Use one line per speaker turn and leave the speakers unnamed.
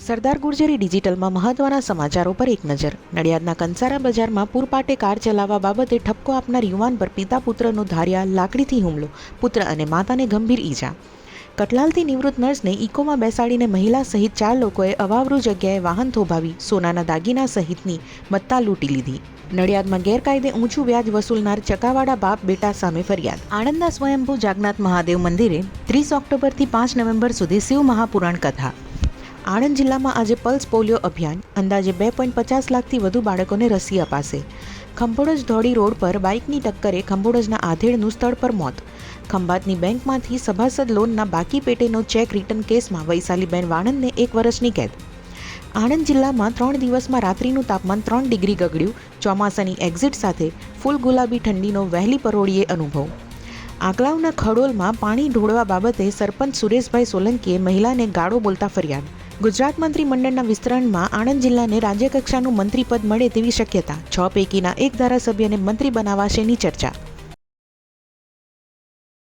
સરદાર ગુર્જરી ડિજિટલમાં મહત્વના સમાચારો પર એક નજર। નડિયાદના કંસારા બજારમાં પૂરપાટે કાર ચલાવવા બાબતે ઠપકો આપનાર યુવાન પર પિતા પુત્રનો ધારિયા લાકડીથી હુમલો, પુત્ર અને માતાને ગંભીર ઈજા। કટલાલથી નિવૃત્ત નર્સને ઇકોમાં બેસાડીને મહિલા સહિત 4 લોકોએ અવાવરૂ જગ્યાએ વાહન થોભાવી સોનાના દાગીના સહિતની મત્તા લૂંટી લીધી। નડિયાદમાં ગેરકાયદે ઊંચું વ્યાજ વસૂલનાર ચકાવાળા બાપ બેટા સામે ફરિયાદ। આણંદના સ્વયંભૂ જાગનાથ મહાદેવ મંદિરે 30 ઓક્ટોબરથી 5 નવેમ્બર સુધી શિવ મહાપુરાણ કથા। આણંદ જિલ્લામાં આજે પલ્સ પોલિયો અભિયાન, અંદાજે 2.50 લાખથી વધુ બાળકોને રસી અપાશે। ખંભોળજ ધોળી રોડ પર બાઇકની ટક્કરે ખંભોળજના આધેડનું સ્થળ પર મોત। ખંભાતની બેંકમાંથી સભાસદ લોનના બાકી પેટેનો ચેક રિટર્ન કેસમાં વૈશાલીબેન વાણંદને 1 વર્ષની કેદ। આણંદ જિલ્લામાં 3 દિવસમાં રાત્રિનું તાપમાન 3 ડિગ્રી ગગડ્યું। ચોમાસાની એક્ઝિટ સાથે ફૂલ ગુલાબી ઠંડીનો વહેલી પરોળીએ અનુભવ। આંકલાવના ખડોલમાં પાણી ઢોળવા બાબતે સરપંચ સુરેશભાઈ સોલંકીએ મહિલાને ગાળો બોલતા ફરિયાદ। ગુજરાત મંત્રીમંડળના વિસ્તરણમાં આણંદ જિલ્લાને રાજ્યકક્ષાનું મંત્રીપદ મળે તેવી શક્યતા। 6 પૈકીના 1 ધારાસભ્યને મંત્રી બનાવાશેની ચર્ચા।